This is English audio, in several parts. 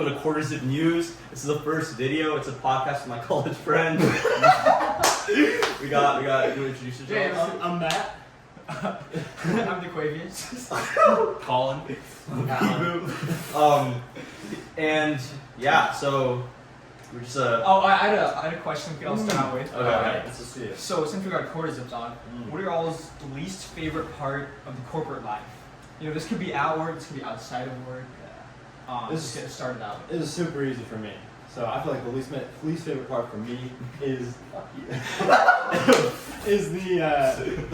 welcome to Quarter Zip News. This is the first video. It's a podcast with my college friend. we got. You introduce yourself. I'm Matt. I'm DeQuavius. Colin. And yeah, so we're just I had a question we could all start out with. Okay, let's just see it. So since we got quarter zips on, what are your all's least favorite part of the corporate life? You know, this could be at work, this could be outside of work. Let's get it started out. It is super easy for me. So I feel like the least favorite part for me is is the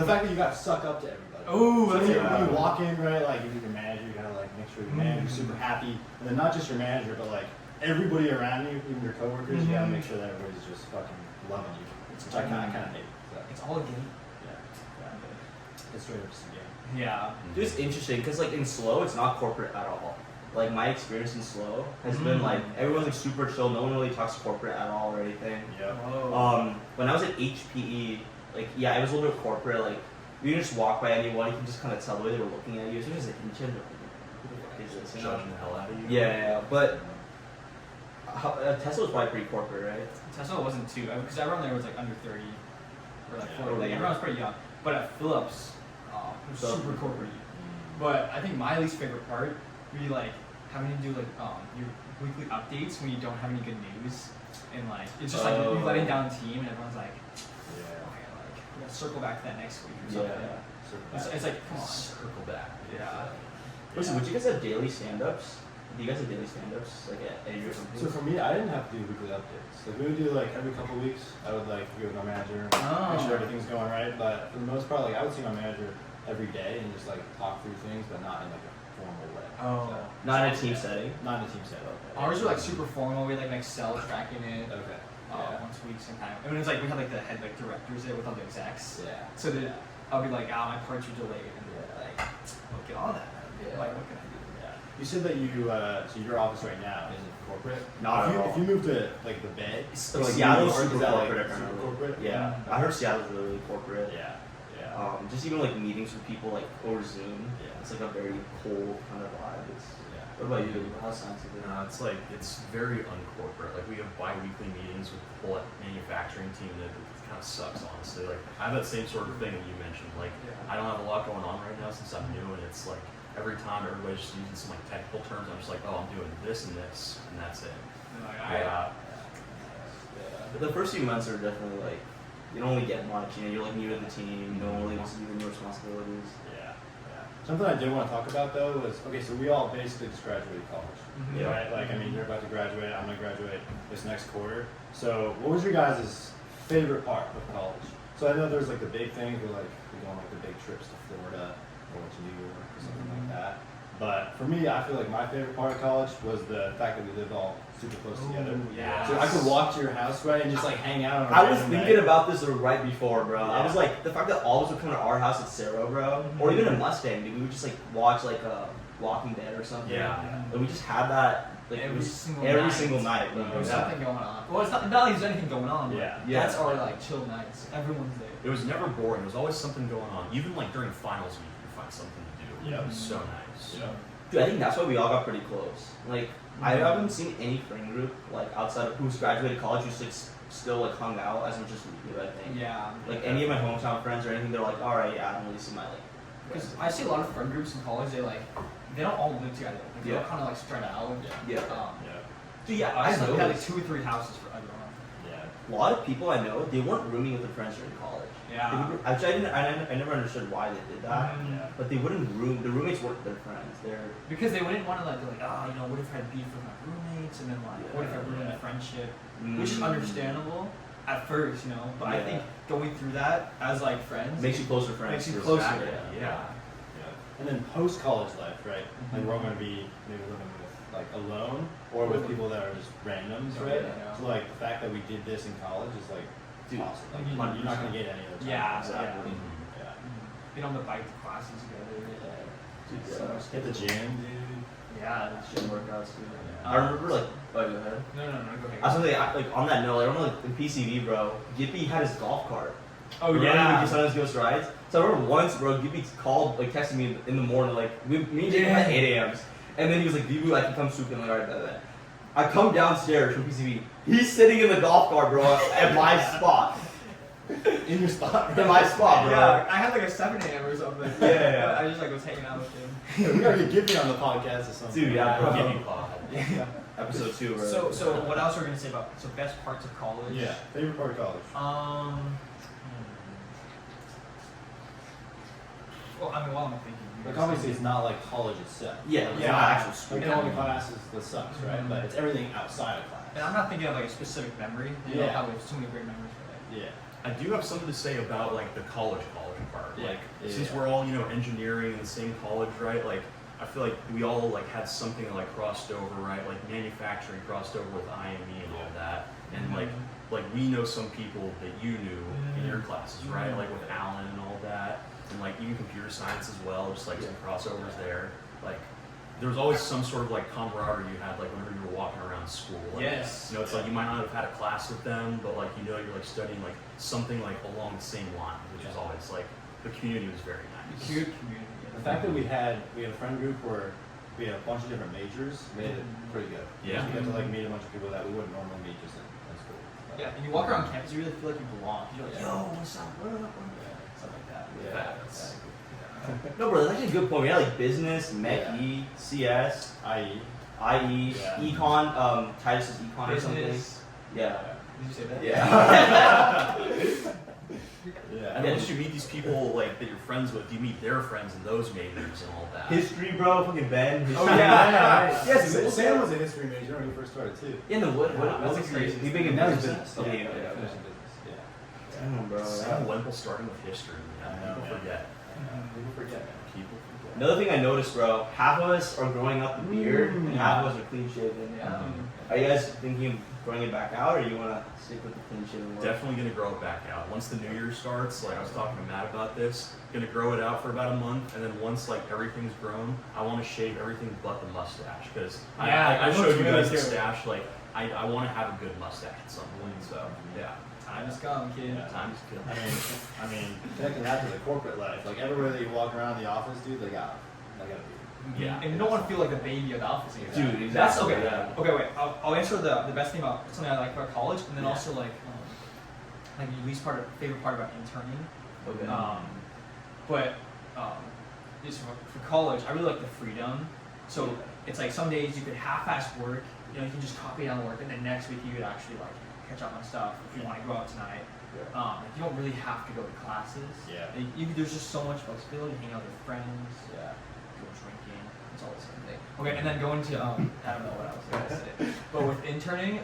fact that you got to suck up to everybody. Oh, so that's when you walk in, right? Like you meet your manager, you gotta like make sure your manager's super happy, and then not just your manager, but like everybody around you, even your coworkers. You gotta make sure that everybody's just fucking loving you. Which I kind of hate. So. It's all a game. It's straight up just a game. Yeah. Dude, it's interesting because like in slow, it's not corporate at all. Like my experience in slow has been like everyone's like super chill. No one really talks corporate at all or anything. Yeah. When I was at HPE, like it was a little bit corporate. Like you can just walk by anyone, you can just kind of tell the way they were looking at you. It's just like who the fuck is this? You know? Judging the hell out of you. Yeah. But Tesla was probably pretty corporate, right? Tesla wasn't too, because everyone there was like under 30 or like 40. Like yeah. everyone was pretty young. But at Philips, it was super corporate. But I think my least favorite part would be like having to do like your weekly updates when you don't have any good news, and like it's just like you're letting down the team, and everyone's like, okay, like we'll circle back to that next week or something. Yeah. It's like, come on, Circle back. yeah. Listen, would you guys have daily stand-ups? Do you guys have daily stand-ups like at your company? So for me, I didn't have to do weekly updates. Like we would do like every couple of weeks. I would like go with my manager, make sure everything's going right. But for the most part, like I would see my manager every day and just like talk through things, but not in like a formal way. Oh. Not in a team setting. Not in a team setup. Ours were like super formal. We had like an Excel tracking it. Okay. Once a week sometime. And it was like we had like the head like directors there with all the execs. Yeah. So that I'll be like, my parts are delayed, and they're like, well, get on that. Yeah. Like, what can I do? Yeah. You said that so your office right now isn't corporate. Not at all. If you move to like the Bay, Seattle's super is that like corporate. super corporate? Yeah, I heard Seattle's really corporate. Yeah. Just even like meetings with people like over Zoom. Yeah. It's like a very cold kind of vibe. What about you? How's scientific? It's very uncorporate. Like we have bi-weekly meetings with the whole manufacturing team that it kind of sucks, honestly. Like I have that same sort of thing that you mentioned. Like I don't have a lot going on right now since I'm new, and it's like every time everybody's just using some like technical terms, I'm just like, oh, I'm doing this, and that's it. But the first few months are definitely like you don't really get much. You know, you're like new to the team. No one really wants to do the new responsibilities. Yeah. Something I did want to talk about though was so we all basically just graduated college. Yeah. Right? Like I mean, you're about to graduate. I'm gonna graduate this next quarter. So what was your guys' favorite part of college? So I know there's like the big things where like we go on like the big trips to Florida or to New York or something like that. But for me, I feel like my favorite part of college was the fact that we lived all super close together. Yeah. So I could walk to your house, right, and just like hang out. On I was thinking about this right before, bro. Yeah. I was like, the fact that all of us would come to our house at Cerro, bro, or even in Mustang, dude, we would just like watch like Walking Dead or something. Yeah. And we just had that like Every single night. Bro. There's something going on. Well, it's not like there's anything going on. Yeah. That's our like chill nights. Everyone's there. It was never boring. There was always something going on. Even like during finals week, you could find something to do. Yeah. It was so nice. Yeah. Dude, I think that's why we all got pretty close. Like, I haven't seen any friend group like outside of who's graduated college who's like still like hung out as much as we do. I think. Yeah. Like any of my hometown friends or anything, they're like, all right, I don't really see my like. Because I see a lot of friend groups in college. They don't all live together. Like, they're all kind of like spread out. Yeah. Dude, I I had know. like 2 or 3 houses for everyone. A lot of people I know, they weren't rooming with their friends during college. Yeah. Actually, I never understood why they did that. But they wouldn't room. The roommates weren't their friends. Because they wouldn't want to like, they're like, what if I had beef with my roommates, and then like, what if I ruined a friendship, which is understandable at first, But I think going through that as like friends makes you closer friends. Makes you closer. Yeah. And then post college life, right? Like we're all gonna be maybe living with like alone or with people that are just randoms, right? Yeah. So like the fact that we did this in college is like awesome. Like you're not gonna get any other time. Yeah, exactly. Yeah. Being on the bike to classes together. Hit the gym, dude. Yeah, Gym workouts too. I remember like, go ahead. No, go ahead. I was gonna say, like on that note, I remember like in PCV, bro, Gippy had his golf cart. Oh Remember yeah. when he sometimes goes rides? So I remember once, bro, Gippy called, like texted me in the morning, like me and Jake at 8 a.m. And then he was like, Vivu, I can come swoop in, like, alright, I come downstairs from PCB. He's sitting in the golf cart, bro, at my spot. In your spot. In my spot, bro. Yeah, I had like a 7 a.m. or something. Yeah. I just like was hanging out with him. We gotta get Gibby on the podcast or something. Dude, yeah, bro. Give me pod. Yeah. Episode 2, bro. So what else are we gonna say about best parts of college? Yeah. Favorite part of college. Well, I mean, while I'm thinking. Like obviously it's not like college itself. Yeah, Like, it's not actual school. Like going to classes, that sucks, right? Mhm. But it's everything outside of class. And I'm not thinking of like a specific memory. You know Yeah. how we have so many great memories for that. Yeah. I do have something to say about like the college part. Yeah. Like Yeah, since yeah. we're all, you know, engineering in the same college, right? Like I feel like we all like had something that, like crossed over, right? Like manufacturing crossed over with IME and all that. And like we know some people that you knew in your classes, right? Like with Alan and all that. And like even computer science as well, just like some crossovers there. Like there was always some sort of like camaraderie you had like whenever you were walking around school. Like, Yes. you know, it's like you might not have had a class with them, but like you know you're like studying like something like along the same line, which is always like the community was very nice. Good community. The fact that we had a friend group where we had a bunch of different majors made it pretty good. Yeah. We got to like meet a bunch of people that we wouldn't normally meet just in school. But, Yeah, and you walk around campus, you really feel like you belong. You're like, Yeah. yo, what's up? What up? Stuff like that. Facts. No, bro, that's actually a good point. We had like business, Mech Yeah. E, CS, IE. IE, Yeah. Econ, Titus's Econ or something. Business. Yeah. Did you say that? Yeah. Yeah. And then once you meet these people like that you're friends with, you meet their friends in those majors and all that. History, bro, fucking Ben. History. Oh, yeah. Yes, Sam- Sam was a history major when he first started too. Yeah, no, what That's was crazy. he big in Now business? he's business. Okay, Yeah, yeah, finishing business. Yeah. Damn, bro. Sam Wemple starting with history. I Man. know, People man. forget. People forget, man. People forget. Another thing I noticed, bro, half of us are growing out the beard and half of us are clean shaven. Yeah. Are you guys thinking of growing it back out, or you want to stick with the clean shaven look? Definitely gonna grow it back out. Once the new year starts, like I was talking to Matt about this, gonna grow it out for about a month, and then once like everything's grown, I want to shave everything but the mustache because Yeah, I it showed looks you really guys the good. stash. Like I want to have a good mustache at some point. So yeah, Time has come, kid. Yeah. time's killing. I mean, connecting that to the corporate life, like everywhere that you walk around the office, dude, they got a beard. Yeah. And you don't want to feel like the baby of the office either. Dude, exactly. That's okay. Yeah. Okay, wait. I'll answer the best thing about something I like about college, and then Yeah. also like the least favorite part about interning. Okay. But just for college, I really like the freedom. So it's like some days you could half-ass work. You know, you can just copy down work, and then next week you could actually like catch up on stuff if you want to go out tonight. Like, you don't really have to go to classes. Yeah. There's just so much flexibility. Hang out with friends. Yeah. Go drinking. It's all the same thing. Okay, and then going to I don't know what I was gonna say, but with interning,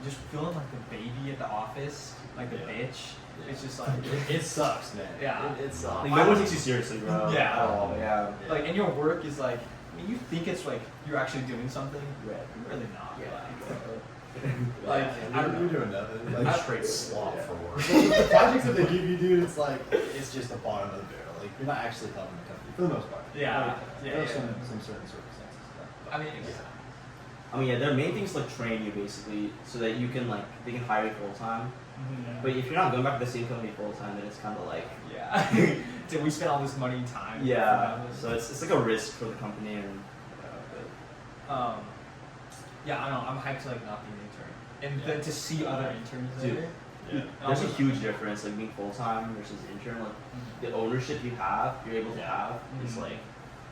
just feeling like the baby at the office, like the Yeah. bitch. It's just like It sucks, man. Yeah. It sucks. Like, no one takes you seriously, bro. Yeah. At all. Yeah. like, and your work is like, I mean, you think it's like you're actually doing something, but you're really not. Like, I don't know. You're doing nothing. Like Like, straight slop for work. the projects that they give you, dude, it's like it's just the bottom of the barrel. Like you're not actually helping the company for the most part. Yeah. Like, Yeah, there are yeah. some certain circumstances. I mean, I mean, yeah, their main things like train you basically, so that you can like they can hire you full time. But if you're not going back to the same company full time, then it's kind of like yeah. So we spent all this money and time. yeah. for them. So it's like a risk for the company and. Yeah, I don't know. I'm hyped to like not be an intern, and then to see other interns Dude. there. Yeah. There's a huge difference, like being full time versus intern. Like the ownership you have, you're able to have, is Mhm. like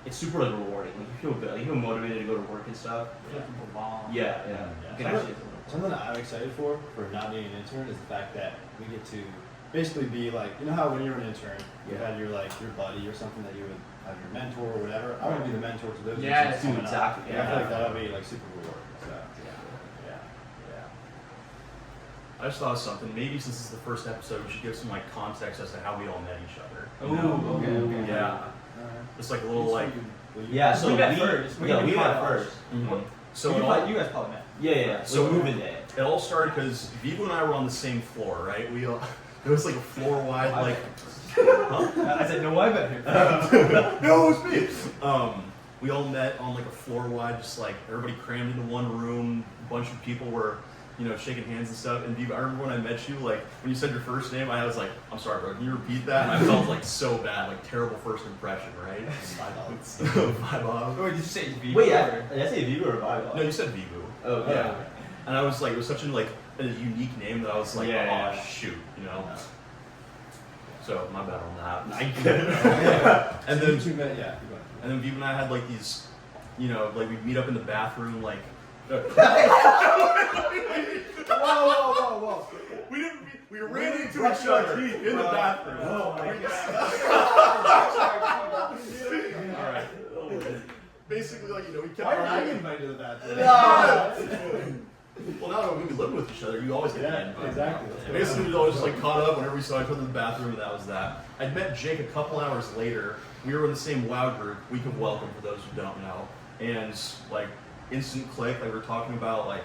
it's super like rewarding. Like you feel good, like you feel motivated to go to work and stuff. I feel like you belong. Yeah, yeah. Yeah. You can actually. Something that I'm excited for not being an intern is the fact that we get to basically be like, you know how when you're an intern, you Yeah. had your like your buddy or something that you would have your mentor or whatever. I want to be the mentor to those. Yes, interns dude, coming up. exactly, And I feel like yeah. that'll be like super rewarding. So yeah. I just thought of something. Maybe since this is the first episode, we should give some like context as to how we all met each other. Ooh, You know? okay. Yeah. Just like a little like. Yeah, so We met first. We Yeah, met we met college. first. So you, it all, you guys probably met. Yeah. So- So moving day. it all started because Vivo and I were on the same floor, right? We all, it was like a floor wide like. I said no, I bet him. No, it was me. We all met on like a floor wide, just like everybody crammed into one room. A bunch of people were, you know, shaking hands and stuff. And Viva, I remember when I met you, like when you said your first name, I was like, "I'm sorry, bro. Can you repeat that?" And I felt like so bad, like terrible first impression, right? $5. Wait, did you say Vivo? Wait, did I say Viva or Viva? No, you said Vivo. Oh yeah. And I was like, it was such a unique name that I was like, Yeah. shoot, you know. Yeah. So my bad on that. I get And then two minutes. Yeah. Keep going. And then Viva and I had like these, you know, like we'd meet up in the bathroom, like. Whoa. We ran into each other in the bathroom. Oh my Alright. Basically, like, you know, we kept. Why did I get invited to the bathroom? Well, now that we live with each other, you always get Yeah, invited. exactly. Basically, we always like caught up whenever we saw each other in the bathroom, and that was that. I'd met Jake a couple hours later. We were in the same WoW group, Week of Welcome, for those who don't know, and like instant click. Like we were talking about like,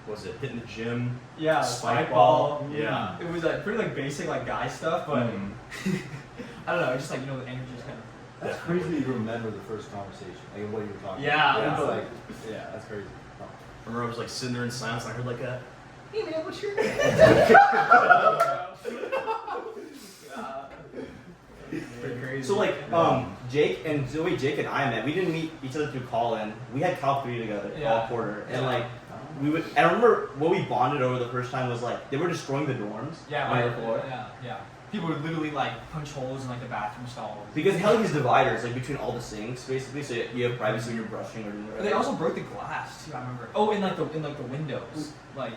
what was it hitting the gym? Yeah, spike ball. ball. Yeah. It was like pretty like basic like guy stuff, but Mhm. I don't know, just like, you know, the energy is kind of. That's crazy that you remember the first conversation, like what you were talking Yeah, about. yeah. It's like, yeah, that's crazy. Oh. Remember, I was like sitting there in silence. And I heard like a. Hey man, what's your name? Pretty crazy. So like Jake and the way Jake and I met, we didn't meet each other through call-in. We had Cal 3 together all quarter, and like we would. I remember what we bonded over the first time was like they were destroying the dorms on the floor. Yeah. People would literally like punch holes in like the bathroom stalls. Because hell, these dividers like between all the sinks basically, so you have privacy when you're brushing or doing whatever. They also broke the glass too. I remember. Oh, in like the windows. Like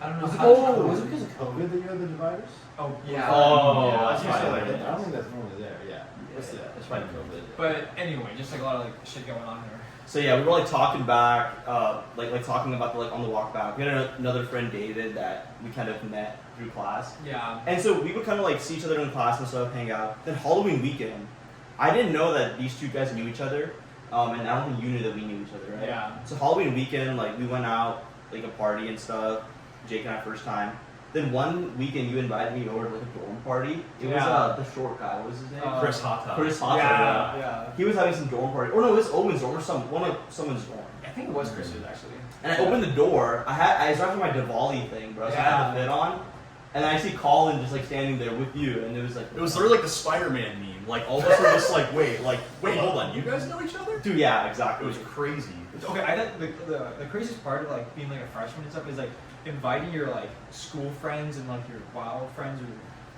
I don't know. Was it, how was it because of COVID that you had the dividers? Oh yeah. Oh, yeah, that's that's probably right. what it I don't is. think that's normally there. Yeah. What's that? That's probably COVID. But anyway, just like a lot of like shit going on here. So yeah, we were like talking back, like talking about the, like on the walk back. We had another friend, David, that we kind of met through class, Yeah. and so we would kind of like see each other in class and stuff, hang out. Then Halloween weekend, I didn't know that these two guys knew each other, and I don't think you knew that we knew each other, right? Yeah. So Halloween weekend, like we went out, like a party and stuff. Jake and I first time. Then one weekend you invited me over to like a dorm party. It was Yeah. the short guy. What was his name? Chris Hot Tub. Chris Hot. Yeah. He was having some dorm party. Or no, it was Owen's dorm or someone's dorm. I think it was Chris's actually. And I opened the door. I was after my Diwali thing, bro. So I had the fit on. And then I see Colin just like standing there with you, and it was like. It was literally like the Spider-Man meme. Like all of us were just like, wait, hold on, you guys know each other? Dude, yeah, It exactly. was crazy. Okay, I think the craziest part of like being like a freshman and stuff is like inviting your like school friends and like your WoW friends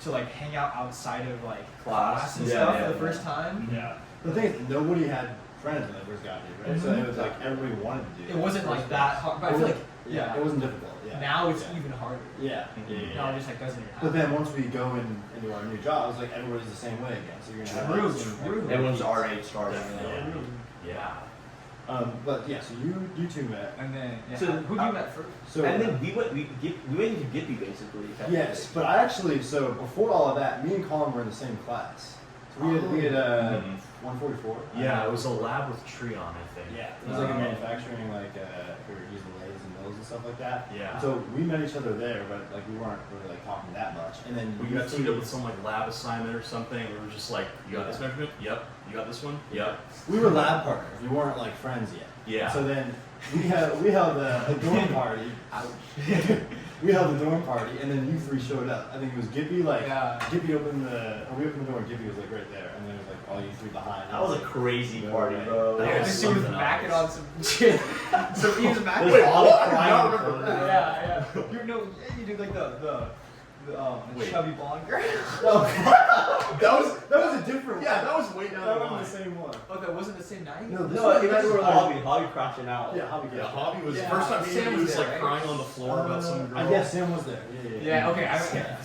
to like hang out outside of like class and stuff for the first time. Yeah. The thing is, nobody had friends when they first got here, right? So it was like everybody wanted to do It wasn't like that hard, but I feel like yeah, it wasn't difficult. Yeah. now it's yeah. even harder. Yeah. Now it just like doesn't even But happen. then once we go into our new jobs, like everybody's the same way again. So you're gonna have True, that same- true. Everyone's our age starting. Yeah. But yeah, so you two met. And then So, who you met first? So And then we went into Gippy basically. yes, but I actually before all of that, me and Colin were in the same class. So we had 144. Yeah, it was a lab with Treon, I think. Yeah, it was like a manufacturing, like we were using lathes and mills and stuff like that. Yeah. So we met each other there, but like we weren't really like talking that much. And then We got teamed up with some like lab assignment or something. We were just like, you got this measurement? Yep. You got this one? Yep. we were lab partners. We weren't like friends yet. Yeah. So then we held the dorm party. We held the dorm party, and then you three showed up. I think it was Gippy. Like Gippy opened we opened the door, and Gippy was like right there, and then it was like all you three behind. That was a crazy party, Right. bro. That Yeah, was this dude was something macking else. on some shit. So he was macking. Wait, all what? crying I in don't front of remember them. Yeah. You know, you did like the Wait. chubby blonde girl. That was a different. yeah, that was way down the That line. wasn't the same one. Oh, that wasn't the same night. No, this No, one, you guys this were was Hobby crashing out. Yeah, Hobby. Yeah, Hobby was Yeah, first time Sam Sam was was there, like right? crying on the floor about some girl. I guess Sam was there. Yeah. Yeah. Okay.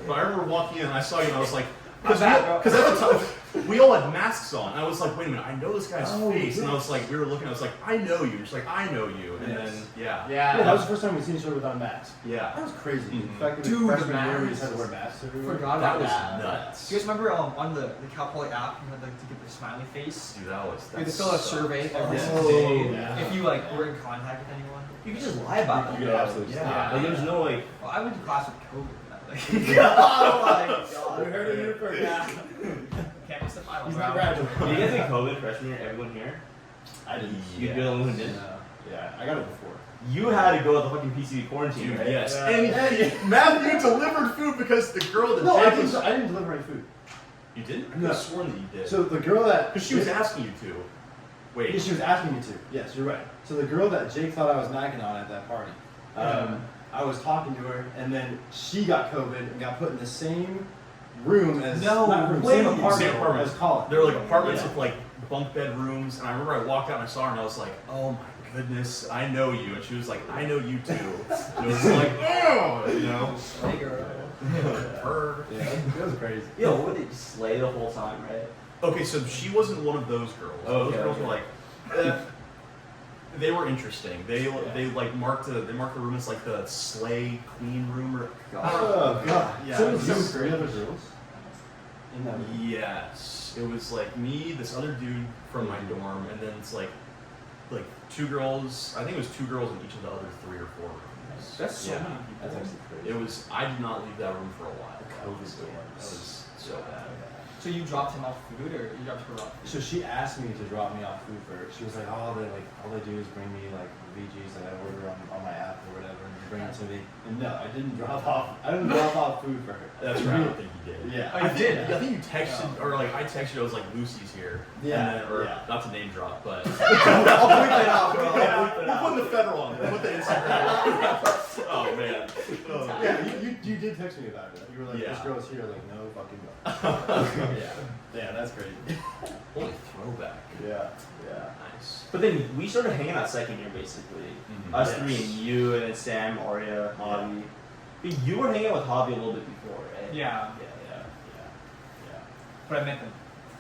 But I remember walking in and I saw you and I was like, Because at the time we all had masks on. And I was like, wait a minute, I know this guy's Oh, face. And I yes. was like, we were looking, I was like, I know you. She's like, I know you. And Yes. then yeah. Yeah, that was the first time we seen each other without masks. Yeah. That was crazy. Mhm. The fact that Dude, the the freshman year we just had to masks. wear masks everywhere. Forgot That about was that. nuts. Do you guys remember on the Cal Poly app you had like to get the smiley face? Dude, that was You had to that fill out a sucked. survey every Yeah. single day yeah. if you like were in contact with anyone. You could just lie about it. You could absolutely Yeah. stop. Like there's no like. Well, I went to class with COVID. Like, Oh my god. You heard it here first. can't miss the final He's round. not graduating. Did you guys get COVID freshman year? Everyone here? I didn't. You're the only one who did. No. Yeah, I got it before. You had to go to the fucking PCB quarantine, Dude, right? yes. Yeah. And Matthew delivered food because the girl that No, I Jake was. didn't deliver any food. You didn't? I could No. have sworn that you did. So the girl that Because she was asking you to. Wait. Yeah, she was asking me to. Yes, you're right. So the girl that Jake thought I was knocking on at that party, I was talking to her, and then she got COVID and got put in the same room as same apartment as Colin. There were like apartments with like bunk bed rooms, and I remember I walked out and I saw her, and I was like, "Oh my goodness, I know you," and she was like, "I know you too." And it was like, "Oh, you know." Hey girl. Her. Yeah, it was crazy. Yo, what did they slay the whole time, right? Okay, so she wasn't one of those girls. Those girls were like, they were interesting. They like marked the room as like the slay queen room or. Oh god. Yeah. So it was 3 other girls in that room. Yes, it was like me, this other dude from my dorm, and then it's like 2 girls. I think it was 2 girls in each of the other 3 or 4 rooms. That's so many people. That's actually crazy. It was. I did not leave that room for a while. Honestly. That was so bad. So you dropped him off food, or you dropped her off food? So she asked me to drop me off food for her. She was like, all they do is bring me like VGs that I order on my app or whatever, and bring it to me. And no, I didn't drop off food for her. That's right. I don't think you did. Yeah, I did. I think you texted, or like I texted. I was like, "Lucy's here." Yeah. And then, not to name drop, but I'll point that out, bro. we'll put the federal on. We'll put the Instagram. Oh man. Yeah, you did text me about it. You were like, Yeah. this girl's here. Like, no fucking go. Yeah. Yeah, that's crazy. Holy throwback. Yeah. Nice. But then we started hanging out second year, basically. Mhm. Us Yes. 3 and you, and then Sam, Arya, Javi. But you were hanging out with Javi a little bit before, right? Yeah. Yeah. But I met them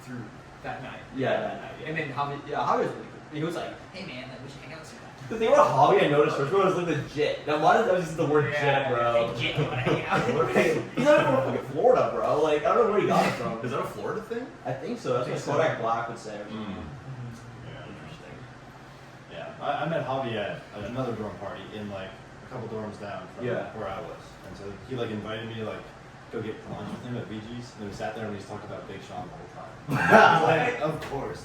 through that night. Yeah, that night. And then Javi was really good. He was like, "Hey man, like we should hang out sometime." The thing about Javi I noticed first of all was like legit. Now, a lot of times it's the word Yeah, jet, bro. hey, Jit, you wanna hang out? He's not even from fucking Florida, bro. Like, I don't know where he got it from. Is that a Florida thing? I think so. That's I what think so. Kodak Black would say. Or something. Yeah. Interesting. Yeah. I met Javi at another dorm party in like a couple dorms down from where I was, and so he like invited me to like go get lunch with him at VG's, and we sat there and we just talked about Big Sean the whole time. I was like, of course.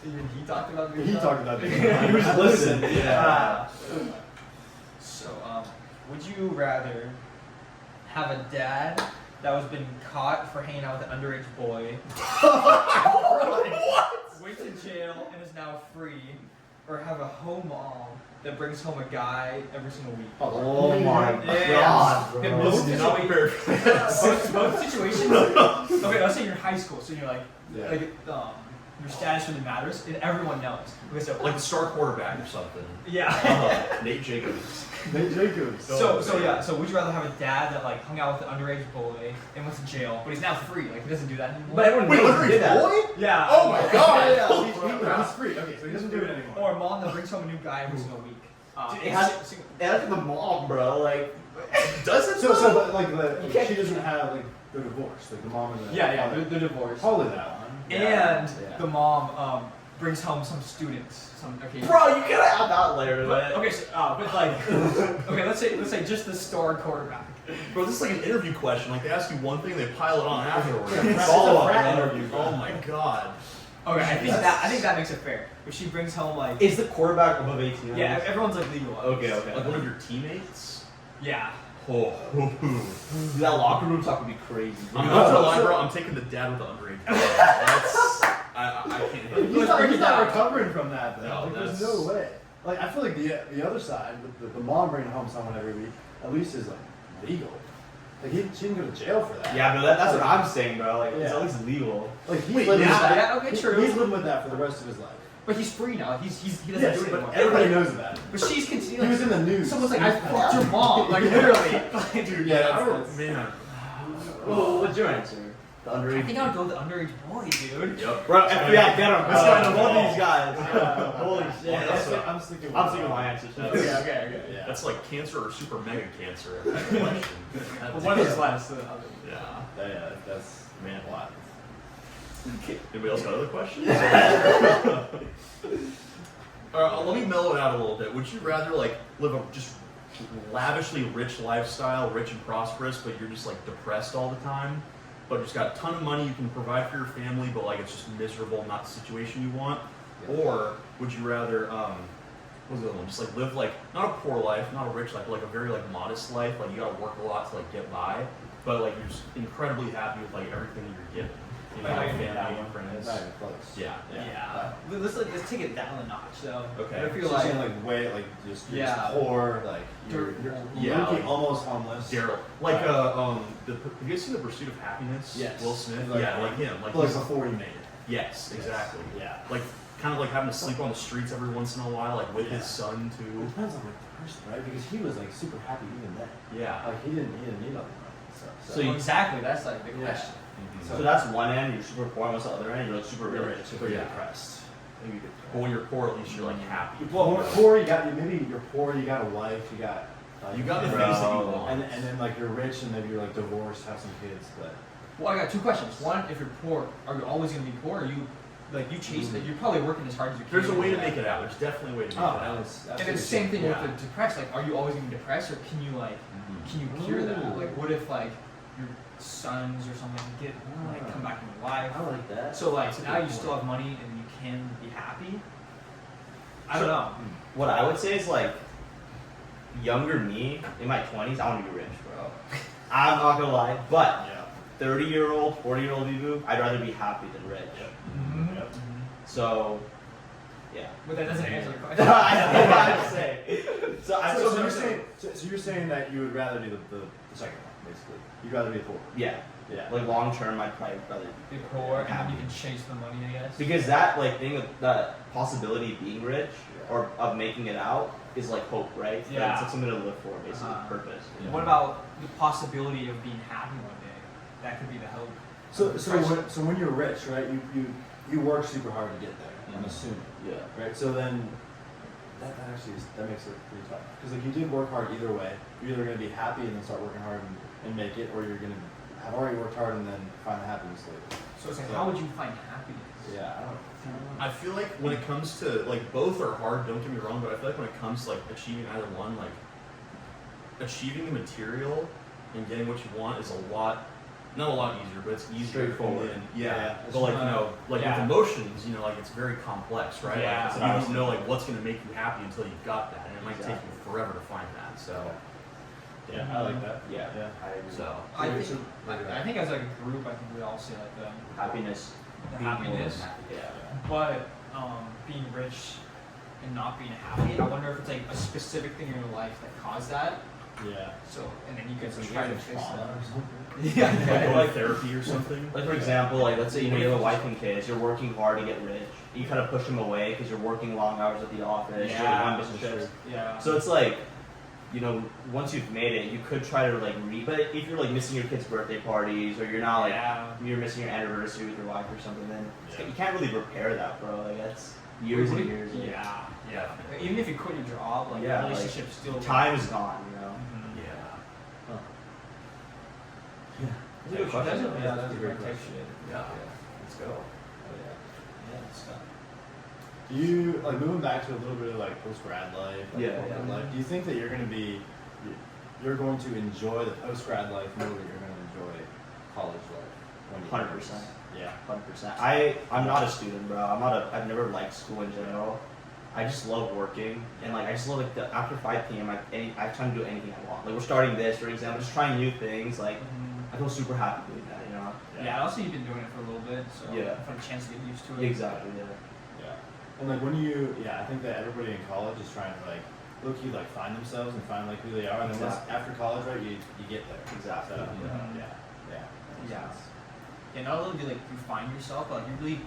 Even he talked about me. He talked about Big Sean. He was just listening. Yeah. So, would you rather have a dad that was been caught for hanging out with an underage boy, went to jail and is now free, or have a home mom that brings home a guy every single week? Oh my Yeah. god, bro. Yeah, both This is not prepared for this. both situations. Okay, let's say you're in high school, so you're like, Yeah. your status really matters, and everyone knows. Okay, so Like the star quarterback or something. yeah. Nate Jacobs. Nate Jacobs. So would you rather have a dad that like hung out with an underage boy and went to jail, but he's now free? Like he doesn't do that anymore. But everyone Wait, knows he did that. boy? yeah. Oh my god! Yeah. He's free. Okay, so he doesn't do it anymore. Or a mom that brings home a new guy every single week. Dude, it has- That's the mom, bro. Like, Does it? So but like You can't- she doesn't have like the divorce, like the mom and the yeah, father. the divorce. Probably that one. And Yeah. the mom brings home some students. Okay. bro, you gotta add that layer to But, it. okay, so, but like, okay, let's say just the star quarterback. Bro, this is like an interview question. Like they ask you one thing, they pile it on afterwards. Yeah, Follow up, frat bro. interview. Oh my god. Okay, I think that makes it fair. If she brings home like, Is the quarterback above 18? yeah, everyone's like legal. Okay. Like one of your teammates? Yeah. Oh. Dude, that locker room talk would be crazy. I'm going to the line, bro. I'm taking the dad with the underage. That's I can't handle it. He's not recovering from that though. No, Like, there's that's- no way. Like I feel like the other side, the mom bringing home someone every week, at least is like legal. Like she didn't go to jail for that. Yeah, but that's what I'm saying, bro. Like, it's Yeah. at least legal. Like he's Wait, living with yeah, that. yeah, okay, true. He's living with that for the rest of his life. But he's free now. He doesn't Yes, do it but anymore. everybody knows about it. But she's continuing. He was in the news. Someone's like, I fucked your mom. Like literally. Dude, Yeah, I don't that's- man. Well, what's your answer? The I underage. think I would go with the underage boy, dude. Yep. Bro, FBI, get him. This guy knows all Oh. these guys. Holy shit. Yeah, that's what- I'm sticking with I'm thinking my answer. Shit. Okay. Yeah. That's like cancer or super mega cancer. That question. Well, one of those less than the other. Yeah. Yeah, that's Man. a lot. Anybody else got other questions? Let me mellow it out a little bit. Would you rather like live a just lavishly rich lifestyle, rich and prosperous, but you're just like depressed all the time, but just got a ton of money, you can provide for your family, but like it's just miserable, not the situation you want? Or would you rather what's the other one? Just like live like not a poor life, not a rich life, but like a very like modest life, like you gotta work a lot to like get by, but like you're just incredibly happy with like everything that you're given. You know, Like, family, that one. friends. It's not even close. Yeah. Yeah. Let's take it down a notch though. Okay. I feel So like saying like way like just you're Yeah. just poor, like you're Yeah, looking like- almost homeless. Daryl, like Right. have you guys seen The Pursuit of Happiness? Yes. Will Smith. Like- Yeah, like him. Like Like he's, before he made it. yes, exactly. Yeah. Like kind of like having to sleep on the streets every once in a while, like with Yeah. his son It too. depends on like the person, right? Because he was like super happy even then. Yeah. Like he didn't need all the money and stuff. So you- exactly that's like the Yeah. question. Mhm. So that's one end, you're super poor, and what's the other end? You're like super You're rich. super Yeah. depressed. Maybe But when you're poor, at least you're like happy. Well, when you're poor, you got maybe you're poor, you got a wife, you got You got the Bro. things that you want. and then like you're rich and maybe you're like divorced, have some kids, but Well, I got two questions. One, if you're poor, are you always going to be poor? Or you like you chase it? You're probably working as hard as you can. There's a way to make it out. There's definitely a way to make it out. And it's the same thing Yeah. with the depressed. Like, are you always going to be depressed, or can you like can you cure that? Ooh. Like, what if like your sons or something get like come back in your life? I like that. So like now you still have money and you can be happy. I don't know. What I would say is like, younger me in my 20s, I want to be rich, bro. I'm not gonna lie, but yeah. 30-year-old, 40-year-old people, I'd rather be happy than rich. Mm-hmm. Yep. So, yeah. But that doesn't answer the question. I know what I'm saying. So I'm So you're saying that you would rather do the second one, basically. You'd rather be poor. yeah, Yeah. like long term, I'd probably rather Be poor and then you can chase the money, I guess. because that like thing of that possibility of being rich or of making it out is like hope, right? Like, Yeah. it's like something to live for, basically, Uh-huh. purpose. Yeah. What about the possibility of being happy one day? That could be the hope. So when you're rich, right? You work super hard to get there. I'm Mhm. assuming, Yeah. right? So then that actually that makes it pretty tough because like you did work hard either way. You're either gonna be happy and then start working hard and make it, or you're gonna have already worked hard and then find the happiness later. So it's like, how would you find happiness? Yeah, I don't. I feel like when it comes to like both are hard, don't get me wrong, but I feel like when it comes to like achieving either one, like achieving the material and getting what you want is not a lot easier, but it's easier. Straightforward. than- Yeah, yeah. that's But like true. like Yeah. with emotions, like it's very complex, right? Yeah. Like, so you don't know like what's gonna make you happy until you've got that, and it might take Exactly. you forever to find that. So Yeah, I like that. Yeah. Yeah. I agree. so I So- think, so- I think as like a group, I think we all say like the happiness. The happiness. Yeah. but being rich and not being happy. I wonder if it's like a specific thing in your life that caused that. Yeah. So and then you can Some try to kind of fix trauma that. or something. like Yeah. going to therapy or something. Like for example, like let's say you have a wife and kids, you're working hard to get rich. You kind of push them away because you're working long hours at the office. You're Yeah, doing business trips. Yeah. So it's like, once you've made it, you could try to like but if you're like missing your kids' birthday parties or you're not like yeah. you're missing your anniversary with your wife or something, then Yeah. you can't really repair that, bro. Like that's years and years. Of Yeah. Yeah. Even if you quit your job, like Yeah, the like, relationship still. time is gone, you know. Mhm. Yeah. That's a good question. Definitely, yeah, that's a great great question. question. Yeah. Let's go. Yeah, it's tough. Do you like moving back to a little bit of like post grad life? Like Yeah. corporate life? Do you think that you're going to enjoy the post grad life more than you're going to enjoy college life? When you're 100%. Yeah. 100%. I'm not a student, bro. I've never liked school in general. I just love working, and like I just love like after 5 p.m. I have time to do anything I want. Like we're starting this, for example, just trying new things. Like I feel super happy doing that, you know. Yeah. Also, you've been doing it for a little bit, so Yeah. I've had a chance to get used to it. Exactly. Yeah. Yeah. And like I think that everybody in college is trying to like low-key like find themselves and find like who they are, and then once Exactly. after college, right, you get there. Exactly. So, Mhm. yeah. Yeah. Yeah. Yeah, not only do like you find yourself, but like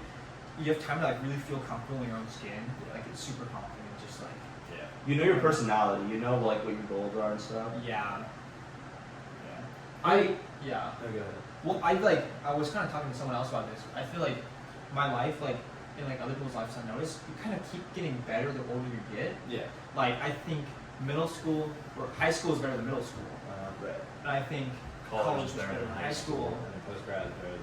you have time to like really feel comfortable in your own skin. Like it's super confident, just like Yeah. You know your personality. You know like what your goals are and stuff. yeah. Yeah. Yeah. Oh, go ahead. Well, I was kind of talking to someone else about this. I feel like my life, like in like other people's lives, I noticed you kind of keep getting better the older you get. Yeah. Like I think middle school or high school is better than middle school, Right. and I think college is better than high school. And then post grad is better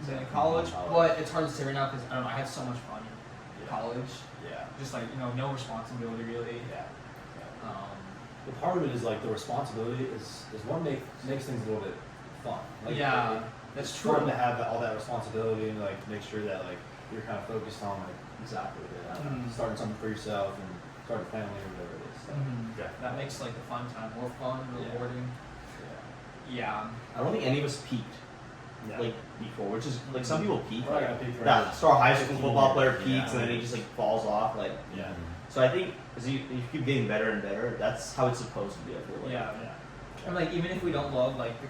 Than than college, but it's hard to say right now because I don't know. I had so much fun in Yeah. college, Yeah. just like no responsibility really. Yeah. Um, Part of it is like the responsibility is what makes things a little bit fun. Like, yeah, that's it's true. fun to have all that responsibility and like make sure that like you're kind of focused on like Exactly. Yeah. Mhm. starting something for yourself and starting a family or whatever it is. So, Mhm. Yeah. That makes like the fun time more fun, Yeah. rewarding. yeah. Yeah. I don't think any of us peaked like before, which is like some people peak. Well, I Like, got peaked that around star high school 15 football player years. peaks Yeah. and then he just like falls off. Like, Yeah. so I think as you keep getting better and better, that's how it's supposed to be. I feel like. Yeah. Yeah. And like even if we don't love like the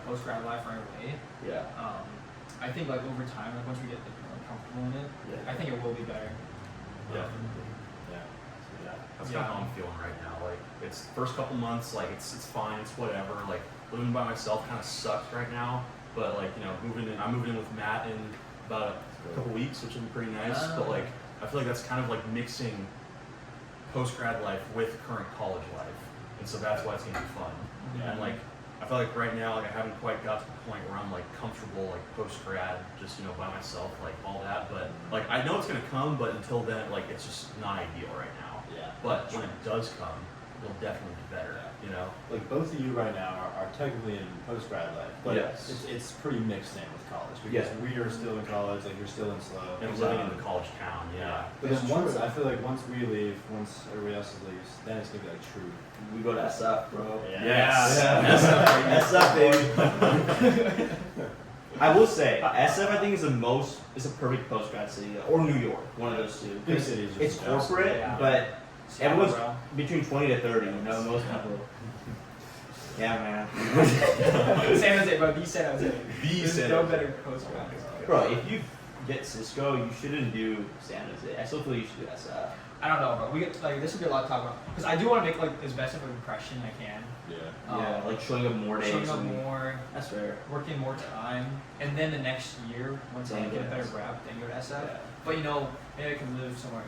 post grad life right away, Yeah. I think like over time, like once we get like, more comfortable in it, Yeah. I think it will be better. Yeah. Yeah. That's kind of how I'm feeling right now. Like it's first couple months, like it's fine, it's whatever. Like living by myself kind of sucks right now. But like I'm moving in with Matt in about a couple weeks, which will be pretty nice. But like I feel like that's kind of like mixing post grad life with current college life, and so that's why it's gonna be fun. Yeah. And like I feel like right now, like I haven't quite got to the point where I'm like comfortable, like post grad, just by myself, like all that. But like I know it's gonna come, but until then, like it's just not ideal right now. Yeah. But when it does come, it'll definitely be better. Like both of you right now are technically in post grad life, but Yes. it's pretty mixed in with college because we are still in college, like you're still in slow. And living in the college town, yeah. But then I feel like once we leave, once everybody else leaves, then it's gonna be like true. We go to SF, bro. Yes. SF, baby. I will say, SF I think is is a perfect post grad city, or New York, one of those two. Big cities. It's corporate, but everyone's between 20 to 30. Most people. Yeah, man. San Jose, bro. The San Jose. There's San no Jose. better post grad. Bro, if you get Cisco, you shouldn't do San Jose. I still feel you should do SF. I don't know, bro. We get like this would be a lot to talk about because I do want to make like as best of an impression I can. Yeah. Like showing up more days. Showing up more, That's fair. working more time, and then the next year once I Then get a go better to rep, then go to SF. Yeah. But maybe I can live somewhere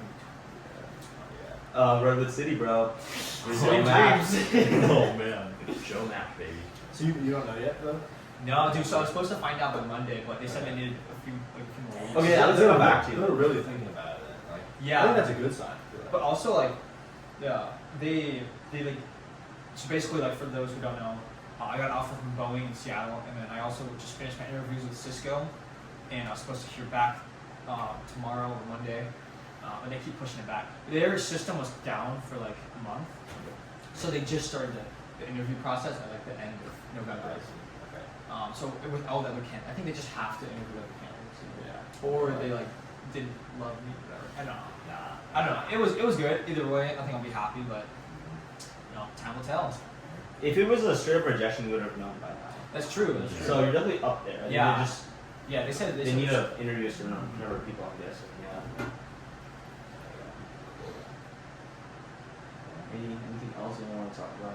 in Redwood City, bro. Sweet dreams. Oh man, Joe Mack, baby. So you don't know yet though? No, dude. So I was supposed to find out by Monday, but they said I needed a few more weeks. Okay, yeah, let's go back to They're really thinking about it. Like, Yeah. I think that's a good sign. But also like, yeah, they like. So basically, like for those who don't know, I got an offer from Boeing in Seattle, and then I also just finished my interviews with Cisco, and I was supposed to hear back tomorrow or Monday, but they keep pushing it back. Their system was down for like a month, so they just started the interview process at like the end of November. Okay. So with all the other candidates, I think they just have to interview other candidates, Yeah. or they like didn't love me, whatever. I don't know. I don't know. It was good either way. I think I'll be happy, but time will tell. If it was a straight up rejection, we would have known by now. That's true. That's true. So you're definitely up there. I think Yeah. they just Yeah, they said they need to interview a certain number of people, I'm guessing. Yeah. Anything else you want to talk about?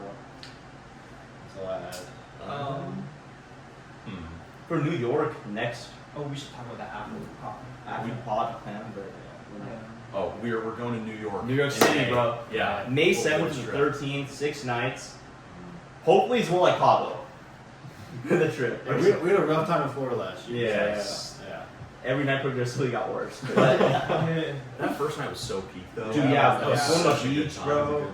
That's all I had. For New York next Oh, we should talk about that after the pod. after the pod plan, but Oh, we're going to New York. New York in City, May. bro. Yeah. May Full 7th boys to the trip. 13th, 6 nights. Hopefully it's more like Cabo. The trip. Yeah, we had a rough time in Florida last year. Yes. Yeah. Every night progressively got worse. But, That first night was so peak though. dude, yeah, that was going to such a the good beach, time. bro.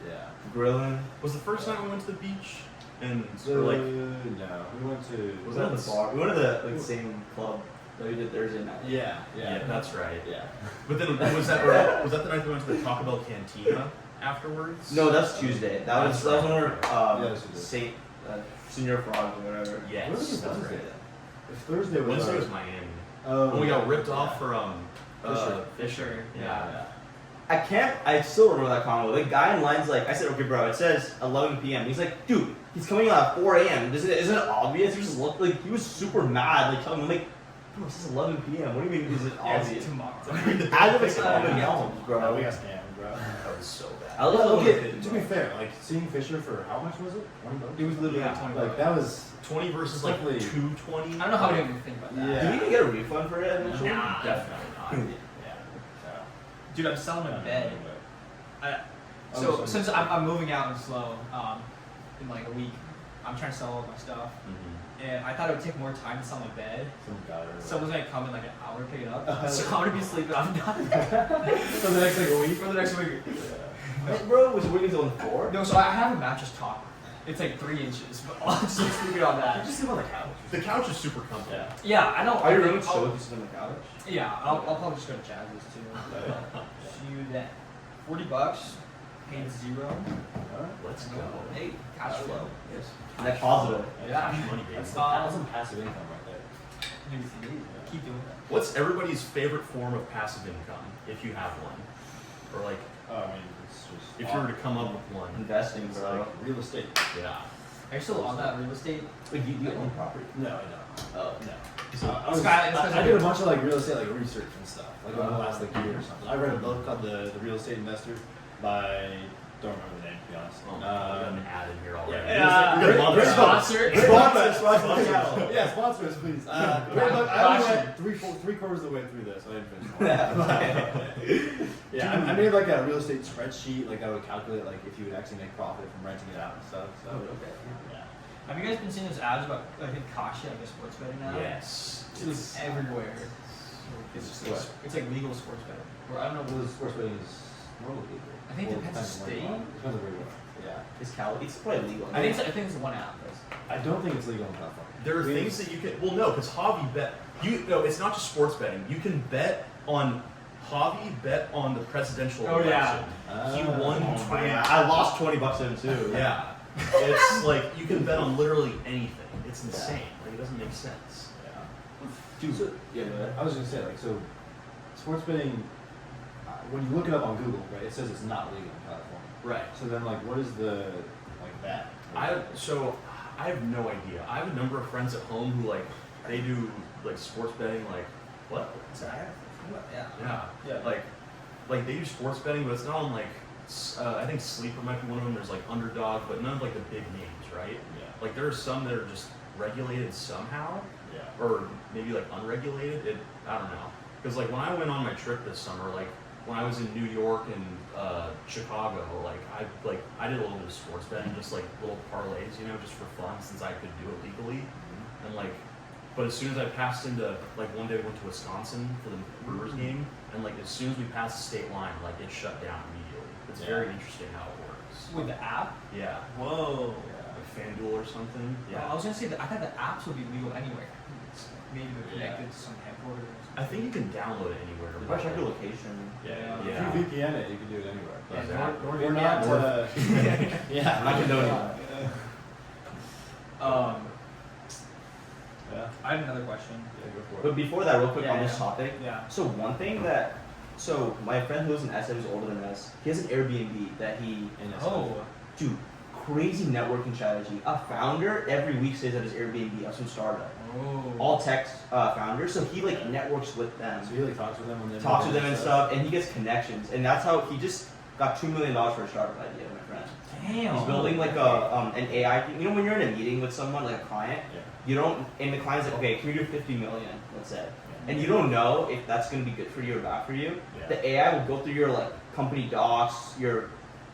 Yeah. Grilling. Was the first night we went to the beach? And So we're like, no, we went to. Was that the bar? We went to the same club that we did Thursday night. Yeah. yeah, that's right. Yeah. But then was that the night we went to the Taco Bell Cantina afterwards? No, that's Tuesday. That was when we were Yes, it is. Saint Senior Frogs or whatever. Yes, What was that's Wednesday right. then? If Thursday was. Wednesday our- was Miami. Oh. When we got ripped yeah. off for Fisher. Yeah. I still remember that convo. The guy in line's like, I said, okay, bro, it says 11 p.m. He's like, dude, he's coming out at 4 a.m. Isn't it obvious? He just looked like he was super mad. Like, telling me, like, bro, it says 11 p.m. What do you mean? Is it Yeah, it's obvious? tomorrow. As if it's something else, Yeah, bro. we got scammed, bro. That was so bad. I was Well, okay, okay, to be fair, like seeing Fisher for how much was it? $20? It was literally Yeah. like 20 Like that was 20 versus like Definitely. 220. I don't know how we didn't even think about that. Yeah. Did we even get a refund for it eventually? Nah. Definitely not. yeah. Dude, I'm selling my bed. Oh, So so- since I'm moving out in slow, in like a week, I'm trying to sell all my stuff, and I thought it would take more time to sell my bed. Some guy or Someone's gonna come in like an hour to pick it up, so I'm gonna be sleeping on done for the next like a week. for the next week. Hey, bro, was Wiggins on the floor? No, so I have a mattress top. It's like 3 inches, but I'm just sleeping on You that. just sleep on the couch. The couch is super comfy. Yeah. Yeah, I don't. Are you I really think chill I'll- with this on the couch? Yeah, I'll probably just go to Jazz's too. See you then. $40, paid 0. Alright. Let's go. Hey, cash flow. Yes. Net positive. Yeah. Cash money, baby. That's some passive income right there. Keep doing that. What's everybody's favorite form of passive income, if you have one? Or like, Oh, I mean, it's just. if you were to come up with one. Investing, It's bro. like real estate. Yeah. Are you still on that real estate? Wait, you own property? No, I don't. Oh. No. So, I did a bunch of like real estate like research and stuff like over the last like year or something. I read a book called The Real Estate Investor by don't remember the name to be honest. Oh, we got an ad in here already. Great sponsor. Sponsor. Yeah, sponsor us please. Great book. I only went three quarters of the way through this, so I didn't finish. Yeah, I made like a real estate spreadsheet, like I would calculate like if you would actually make profit from renting it out and stuff. So okay. yeah. Have you guys been seeing those ads about like Kashi, like a sports betting now? Yes. It's everywhere. It's just What? It's like legal sports betting. Or I don't know. Well, sports betting is normally legal. I think it Well, depends on where you state. are. Depends on where you are. Yeah. It's Cali. It's probably legal. I think it's one app. I don't think it's legal in California. There are things that you can. Well, no, because Javi bet. No, it's not just sports betting. You can bet on. Javi bet on the presidential Oh, yeah. election. He won Oh, 20. man. I lost $20 in him too. Yeah. It's like you can bet on literally anything. It's insane. Like it doesn't make sense. Yeah. Dude. So, Yeah, go ahead. I was gonna say like so, sports betting. When you look it up on Google, right, it says it's not legal in California. Right. So then, like, what is the like that? I have no idea. I have a number of friends at home who like they do like sports betting. Like what? What's that? Yeah. Yeah. Like they do sports betting, but it's not on like I think Sleeper might be one of them. There's like Underdog, but none of like the big names, right? Yeah. Like there are some that are just regulated somehow, Yeah. or maybe like unregulated. I don't know. Because like when I went on my trip this summer, like when I was in New York and Chicago, like I did a little bit of sports betting, just like little parlays, you know, just for fun, since I could do it legally, and like. But as soon as I passed into, like one day we went to Wisconsin for the Brewers game, and like as soon as we passed the state line, like it shut down immediately. It's very interesting how it works. With the app? Yeah. Whoa. Like FanDuel or something. Yeah. I was gonna say that I thought the apps would be legal anywhere. Maybe they're connected to some headquarters. I think you can download it anywhere. You probably check your location. Yeah. Yeah. If you VPN it, you can do it anywhere. But Yeah, we're not. Yeah. I'm not condoning Um, Yeah. I have another question. Yeah, go for it. But before that, real quick Yeah, on this yeah. topic. Yeah. So one thing that, so my friend who lives in SF, who's older than us, he has an Airbnb that he, In a Oh. dude, crazy networking strategy. A founder every week stays at his Airbnb of some startup. Oh. All tech founders, so he like networks with them, So he like talks with them when they talks with them and stuff, and he gets connections, and that's how he just got $2 million for a startup idea, my friend. Damn. He's building like a an AI thing. You know when you're in a meeting with someone, like a client, Yeah. you don't, and the client's like, okay, can we do 50 million, let's say, and you don't know if that's going to be good for you or bad for you. Yeah. The AI will go through your like company docs, your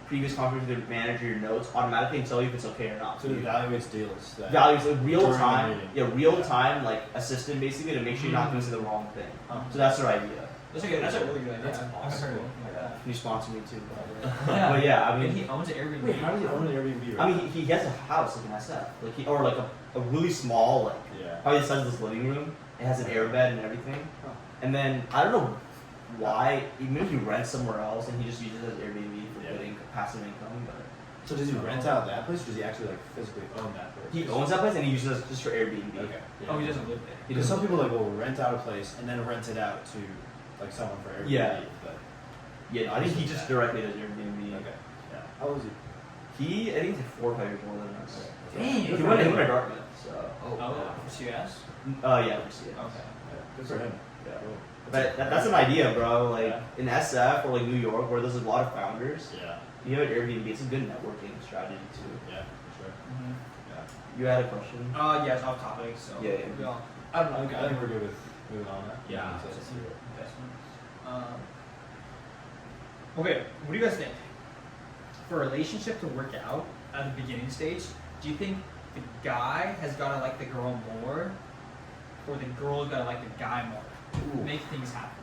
previous conversation with your manager, your notes, automatically and tell you if it's okay or not. So it evaluates deals. That Values like real during the time, meeting. yeah, real time like assistant basically to make sure you're not doing the wrong thing. So that's their idea. That's a really good idea. That's I've awesome. heard of it like that. Can you sponsor me too? By the way? Yeah. But yeah, I And mean, he owns an Airbnb. Wait, how does he own an Airbnb? Right I mean, he has a house like an SF, like he, or like a really small like yeah. probably the size of this living room. It has an airbed and everything. Huh. And then I don't know why, even if he rents somewhere else and he just uses it as Airbnb for Yeah. getting passive income, but So does he rent out that place, or does he actually like physically own that place? he owns that place and he uses it just for Airbnb. Okay. Oh, he doesn't live there. He Because doesn't. some people like will rent out a place and then rent it out to like someone for Airbnb. Yeah. But Yeah, no, I think he just directly does Airbnb. okay. Yeah. How old is he? He, I think he's like 4 or 5 years older than us. Damn. He went to Dartmouth, so. Oh, Oh, for CS? Yeah, we see it. Okay. Yeah. Good for him. Yeah. Cool. But that's an idea, bro. Like Yeah. in SF or like New York, where there's a lot of founders, Yeah. you have an Airbnb. It's a good networking strategy too. Yeah. For sure. Mm-hmm. Yeah. You had a question? Yeah, it's off topic, so. Yeah, yeah. We all, I don't know. I think we're good with moving on. That. Yeah. So- Let's do investments. Okay, what do you guys think? For a relationship to work out at the beginning stage, do you think the guy has got to like the girl more, or the girl's got to like the guy more to make things happen?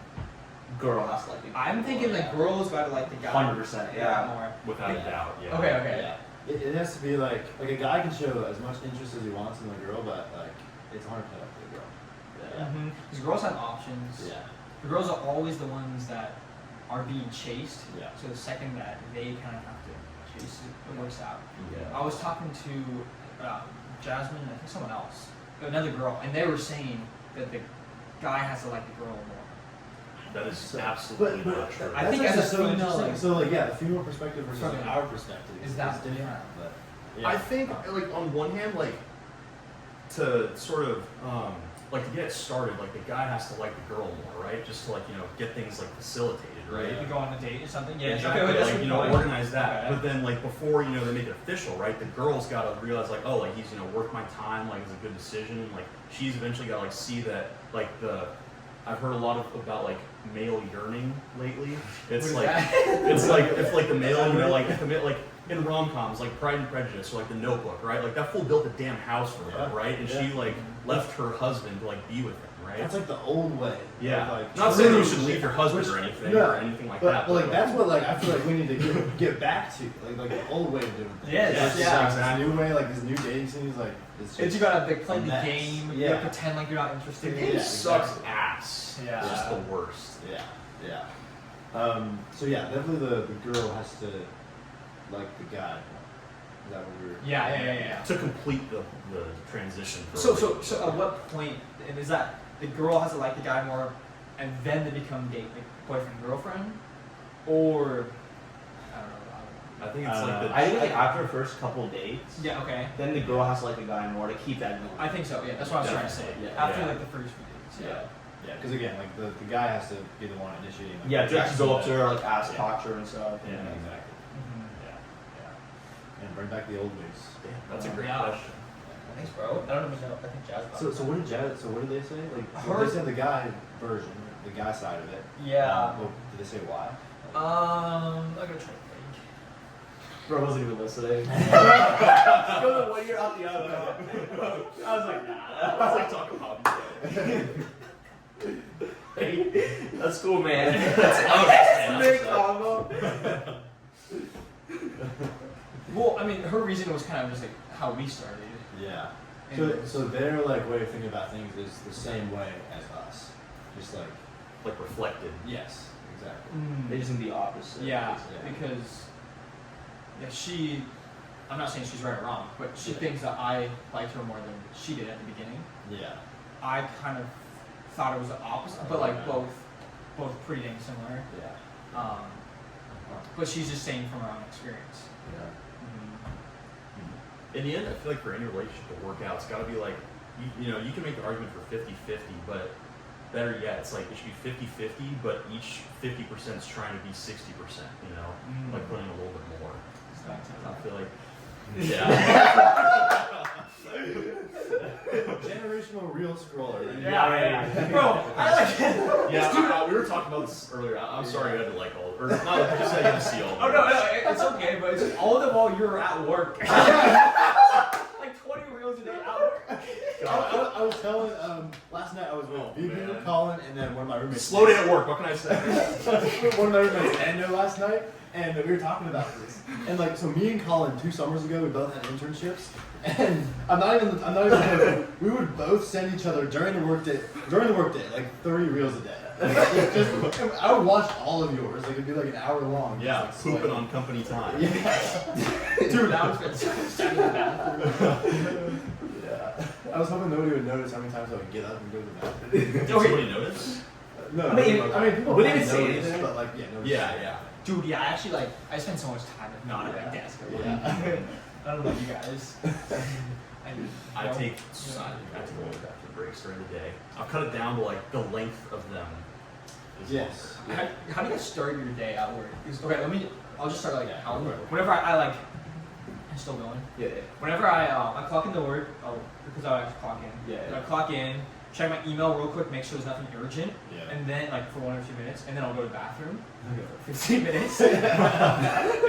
Girl has to like it. I'm thinking the girl's got to like the guy 100%, yeah. more. Without a doubt. Yeah. Okay. Yeah. It has to be like a guy can show as much interest as he wants in the girl, but like it's 100% up to the girl. Yeah. Because girls have options. Yeah. The girls are always the ones that are being chased. Yeah. So the second that they kind of have to chase it works out. Yeah. I was talking to Jasmine, I think someone else, another girl, and they were saying that the guy has to like the girl more. That is absolutely not true. I think as a female, interesting. like- So like yeah, the female perspective versus From our perspective is that different. yeah. But yeah. I think, like, on one hand, like, to sort of, like, to get it started, like, the guy has to like the girl more, right? Just to, like, you know, get things, like, facilitated, right? You go on a date or something. Yeah, Exactly. okay, that's a Like, good you know, point. organize that. Okay. But then, like, before, you know, they make it official, right? The girl's got to realize, like, oh, like, he's, you know, worth my time, like, it's a good decision. And, like, she's eventually got to, like, see that, like, I've heard a lot about, like, male yearning lately. It's What is like, that? it's like, if, like, the male, you know, like, if the male, like, in rom-coms, like Pride and Prejudice, or like The Notebook, right? Like, that fool built a damn house for her, Yeah. right? And she, like, left her husband to, like, be with him, right? That's like the old way. Yeah. Of, like, Not saying you true should leave your husband or anything, No. or anything like but, that. But like that's what like I feel like we need to get back to like the old way of doing things. Yes, Versus, yeah. like, Exactly. This new way, like this new dating scene is like it's It's just you gotta like, play a the mess. game. You Yeah. gotta pretend like you're not interested. The game Yeah, sucks exactly. ass. Yeah. It's just the worst. yeah. So yeah, definitely the girl has to like the guy. Is that what we were? Yeah. To complete the transition. For a So relationship. at what point, and is that the girl has to like the guy more, and then they become like boyfriend girlfriend, or I don't know. I think it's like the. I think like after the first couple dates, Yeah. Okay. then the girl has to like the guy more to keep that going. I think so. Yeah. That's what I was trying to say. Yeah. After Yeah. like the first few dates. Yeah. Yeah, because again, like the guy has to be the one initiating. Like, Yeah, the to actually go up to that- her, like ask, Yeah. talk to her and stuff. Yeah, exactly. Mhm. Yeah. And bring back the old ways. Damn, that's a great Yeah. question. Thanks, bro. I don't even know. I think Jazz. So what did they say? Like Her- they said the guy version, the guy side of it. Yeah. Well, did they say why? I'm gonna try to think. Bro wasn't even listening. Go the one year out the other. I was like, nah. That's like talking about. Hey, that's cool, man. man. Big combo. Well, I mean, her reason was kind of just like how we started. Yeah. And- So their like way of thinking about things is the same way as us. Just like Like reflected. yes, exactly. They just need the opposite. Yeah, Yeah. because she, I'm not saying she's right or wrong, but she Yeah. thinks that I liked her more than she did at the beginning. Yeah. I kind of thought it was the opposite, but like both pretty dang similar. Yeah. But she's just saying from her own experience. Yeah. In the end, I feel like for any relationship to work out, it's got to be like, you know, you can make the argument for 50-50, but better yet, it's like it should be 50-50, but each 50% is trying to be 60%, you know? Like putting a little bit more. I feel like, yeah. Generational real scroller. Right? Yeah. Bro, I like it. Yeah, we were talking about this earlier. I'm sorry you had to like all, or not just that you had to see all. Oh no, it's okay, but it's all of them while you're at work. Like 20 reels a day at work. I was telling last night I was with BB, man. Colin, and then one of my roommates. Slow day at work. What can I say? One of my roommates, Ando, last night, and we were talking about this. And like, so me and Colin 2 summers ago, we both had internships, and I'm not even joking, we would both send each other during the workday, like 30 reels a day. Like, just, I would watch all of yours. Like it'd be like an hour long. Yeah, just, pooping like, on company time. Yeah. Dude, that was standing in the bathroom. Yeah. I was hoping nobody would notice how many times I would get up and go to the bathroom. Did somebody notice? No, I mean, people we might didn't say notice, anything. but like, yeah, nobody Yeah, said it. yeah. Dude, yeah, I actually like, I spend so much time like, not at my Yeah. desk. Yeah. I don't know about you guys. I take a little bit after breaks during the day. I'll cut it down to like the length of them. Is Yes. How do you guys start your day at work? Okay, I'll just start like Yeah, how okay. whenever I like, I'm still going. Yeah. Whenever I clock into work, because I like to clock in. Yeah, yeah. I clock in, check my email real quick, make sure there's nothing urgent, Yeah. and then like for 1 or 2 minutes, and then I'll go to the bathroom for 15 minutes, and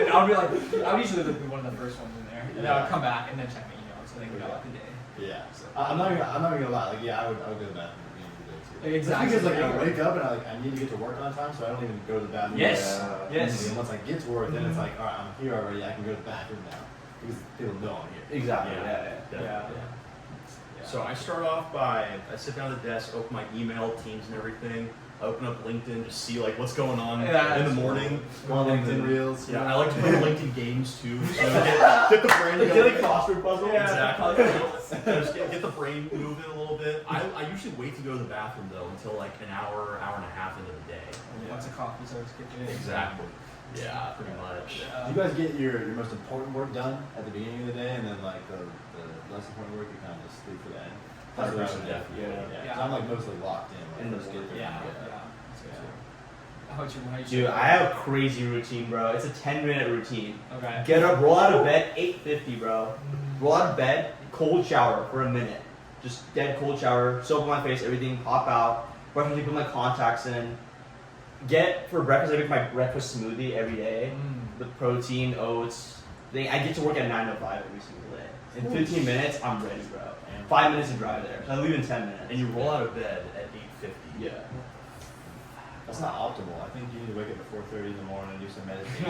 I'll be like, I'll usually be one of the first ones in there, and then I'll come back and then check my emails, and then get out the day. Yeah. I'm not even gonna lie. Like, yeah, I would go to the bathroom at the end of the day too. Exactly. Just because like I wake up and I need to get to work on time, so I don't even go to the bathroom. Yes. Yes. And once I get to work, then it's like, all right, I'm here already. I can go to the bathroom now because people know I'm here. Exactly. Yeah. Yeah. Definitely. Yeah. So I start off by, I sit down at the desk, open my email, Teams and everything, I open up LinkedIn, just see like what's going on Yeah, in the morning. On LinkedIn Reels. Yeah, I like to play LinkedIn games too. So get the brain Like, going. like crossword puzzle. Exactly. Just get the brain moving a little bit. I usually wait to go to the bathroom though until like an hour and a half into the day. Once a coffee starts kicking in. Exactly. Yeah, pretty much. Do you guys get your most important work done at the beginning of the day, and then like the less important work you kind of just leave for the end? That's what I would do. Definitely. Yeah. So I'm like mostly locked in. When In I the first get there. Yeah. How about you? Dude, I have a crazy routine, bro. It's a 10-minute routine. Okay. Get up, roll out of bed, 8:50, bro. Roll out of bed, cold shower for a minute. Just dead cold shower, soap on my face, everything, pop out, brush my teeth, put my contacts in. For breakfast, I make my breakfast smoothie every day with protein, oats. I get to work at 9 to 5 every single day. In 15 minutes, I'm ready, bro. 5 minutes to drive there. So I leave in 10 minutes. And you roll out of bed at 8:50. Yeah. That's not optimal. I think you need to wake up at 4:30 in the morning and do some meditation.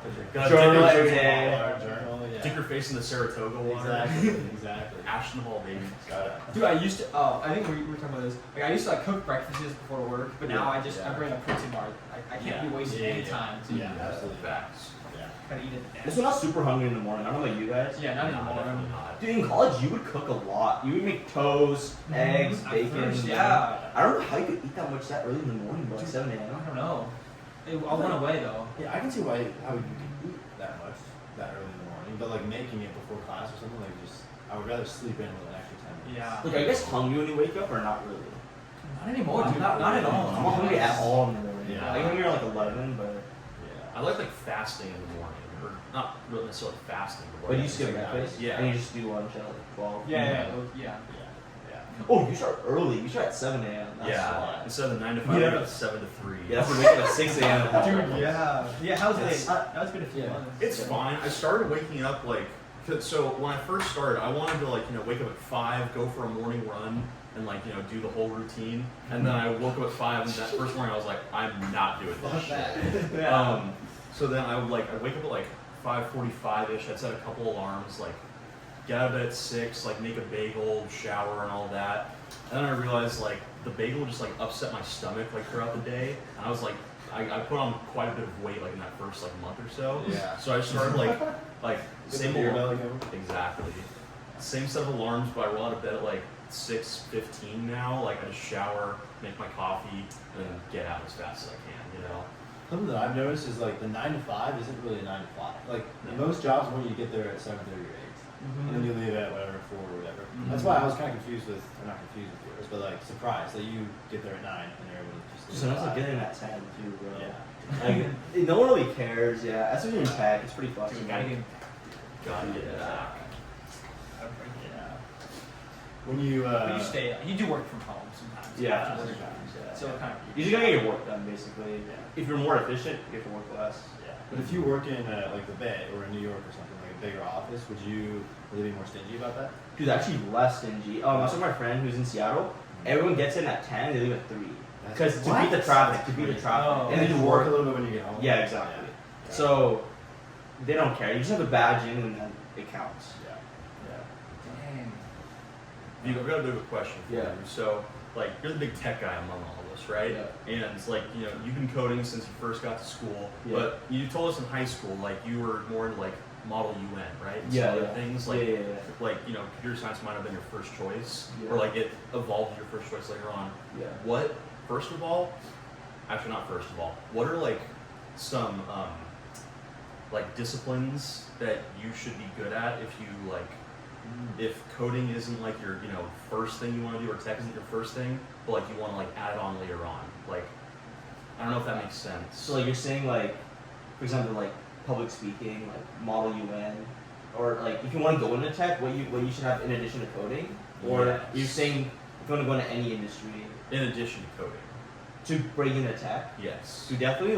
Put your Gotta Journal dip your- every day. Journal, yeah. Dip your face in the Saratoga water. Exactly. Ashton Hall, baby. Got it. Dude, I used to. Oh, I think we were talking about this. Like, I used to like cook breakfasts before work, but now I bring a protein bar. I can't be wasting any time to Absolutely. Facts. Yeah. kind of eat it. This one, not super hungry in the morning. I don't know about you guys. Yeah, not No, anymore. definitely not. Dude, in college, you would cook a lot. You would make toast, eggs, At bacon. first, yeah. I don't know how you could eat that much that early in the morning, bro. Like 7 I a.m. don't know. I went away though. Yeah, I can see how you can eat that much that early in the morning, but like making it before class or something, like just I would rather sleep in with an extra 10 minutes. Yeah. Like, are you guys hungry when you wake up or not really? Not anymore, dude. I'm Not at all. I'm not hungry at all in the morning. Yeah. I get hungry at like 11, but. Yeah. I like fasting in the morning, or not really necessarily fasting. But you skip breakfast? Yeah. And you just do lunch at like 12? Yeah. Yeah. Oh, you start early. You start at 7 a.m. That's Yeah. why. Instead of 9 to 5, Yeah. it's 7 to 3. Yeah, that's for waking up at 6 a.m. Dude, yeah. Yeah, how's It's- it? That's been a few months. It's fine. I started waking up so when I first started, I wanted to wake up at 5, go for a morning run, and do the whole routine. And then I woke up at 5, and that first morning I was like, I'm not doing this shit. Yeah. So then I wake up at 5:45ish. I'd set a couple alarms, get out of bed at 6, make a bagel, shower, and all that. And then I realized the bagel just upset my stomach throughout the day, and I was I put on quite a bit of weight in that first month or so. Yeah. So I started same Your alarm. belly go. Exactly. Same set of alarms, but I roll out of bed at 6:15 now. I just shower, make my coffee, and then get out as fast as I can. Something that I've noticed is the 9 to 5 isn't really a 9 to 5. Most jobs want you to get there at 7:30 or 8, and then you leave at whatever 4 or whatever. That's why I was kind of confused with, or not confused with yours, but surprised that you get there at 9 and they're able to just. Sometimes I get in at 10 too, bro. Yeah. No one really cares. Yeah, that's when you're in tech. It's pretty flexible. Dude, gotta get. Gotta get it back. Yeah. When you But you stay. You do work from home sometimes. Yeah, After work. sometimes, yeah. So it kind of. You just gotta get your work done, basically. Yeah. If you're more efficient, you have to work less. Yeah. But if you work in the Bay or in New York or something, a bigger office, would you really be more stingy about that? Dude, actually less stingy. I saw my friend who's in Seattle. Everyone gets in at 10, they leave at 3. Because to beat the traffic, Oh. and then you you work work. a little bit when you get home. Yeah, exactly. Yeah. So they don't care. You just have to badge in, and then it counts. Yeah. Dang. I've got a bit of a question for Yeah. you. So, you're the big tech guy among all of us, right? Yeah. And you've been coding since you first got to school. Yeah. But you told us in high school, you were more into Model UN, right? And Yeah, some other yeah. things Yeah. computer science might have been your first choice, Yeah. or it evolved your first choice later on. Yeah. What? First of all, actually not first of all. What are some disciplines that you should be good at if you if coding isn't your first thing you want to do, or tech isn't your first thing, but you want to add it on later on. I don't know if that makes sense. So you're saying for example, public speaking, Model UN, or if you want to go into tech, what you should have in addition to coding, or Yes. you're saying if you want to go into any industry In addition to coding. to break into tech, Yes. so definitely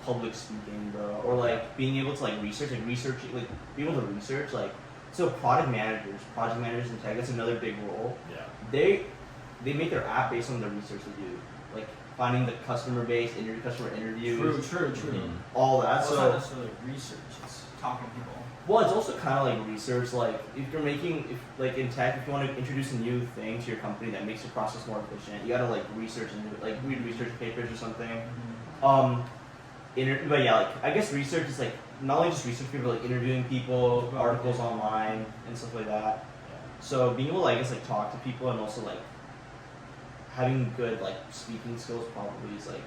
public speaking, bro, or being able to research, being able to research, so project managers in tech, that's another big role. Yeah. They make their app based on the research they do, finding the customer base, customer interviews, True. Mhm. all that. Well, it's not So necessarily research. It's talking to people. Well, it's also kind of like research. Like if you're like in tech, if you want to introduce a new thing to your company that makes your process more efficient, you gotta like research and like read research papers or something. But yeah, like I guess research is like not only just research people, like interviewing people, articles online, and stuff like that. So being able to, I guess, like talk to people and also like having good like speaking skills probably is like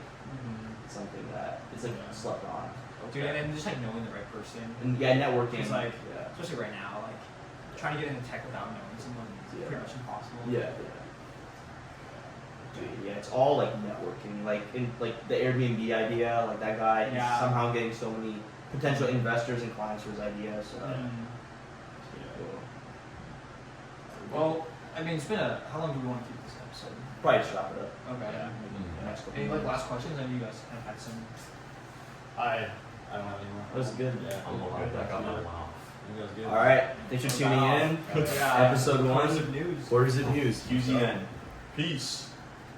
something that is like slept on. Dude, and then just like knowing the right person. And yeah, networking. Because like, especially right now, like trying to get into tech without knowing someone is pretty much impossible. Yeah. Dude, yeah, it's all like networking. Like in like the Airbnb idea, like that guy he's somehow getting so many potential investors and clients for his idea. So. Well, I mean, it's been how long do we want to keep this episode? Probably just wrap it up. Okay. Yeah. Next couple Any like minutes. last questions? I know you guys kind of had some. I don't have any more. That was good. Yeah. I'm all good. That got my mouth. You guys good? All right, thanks for tuning in. Episode 1. Quarters of news. Quarters of news. QZN. Peace.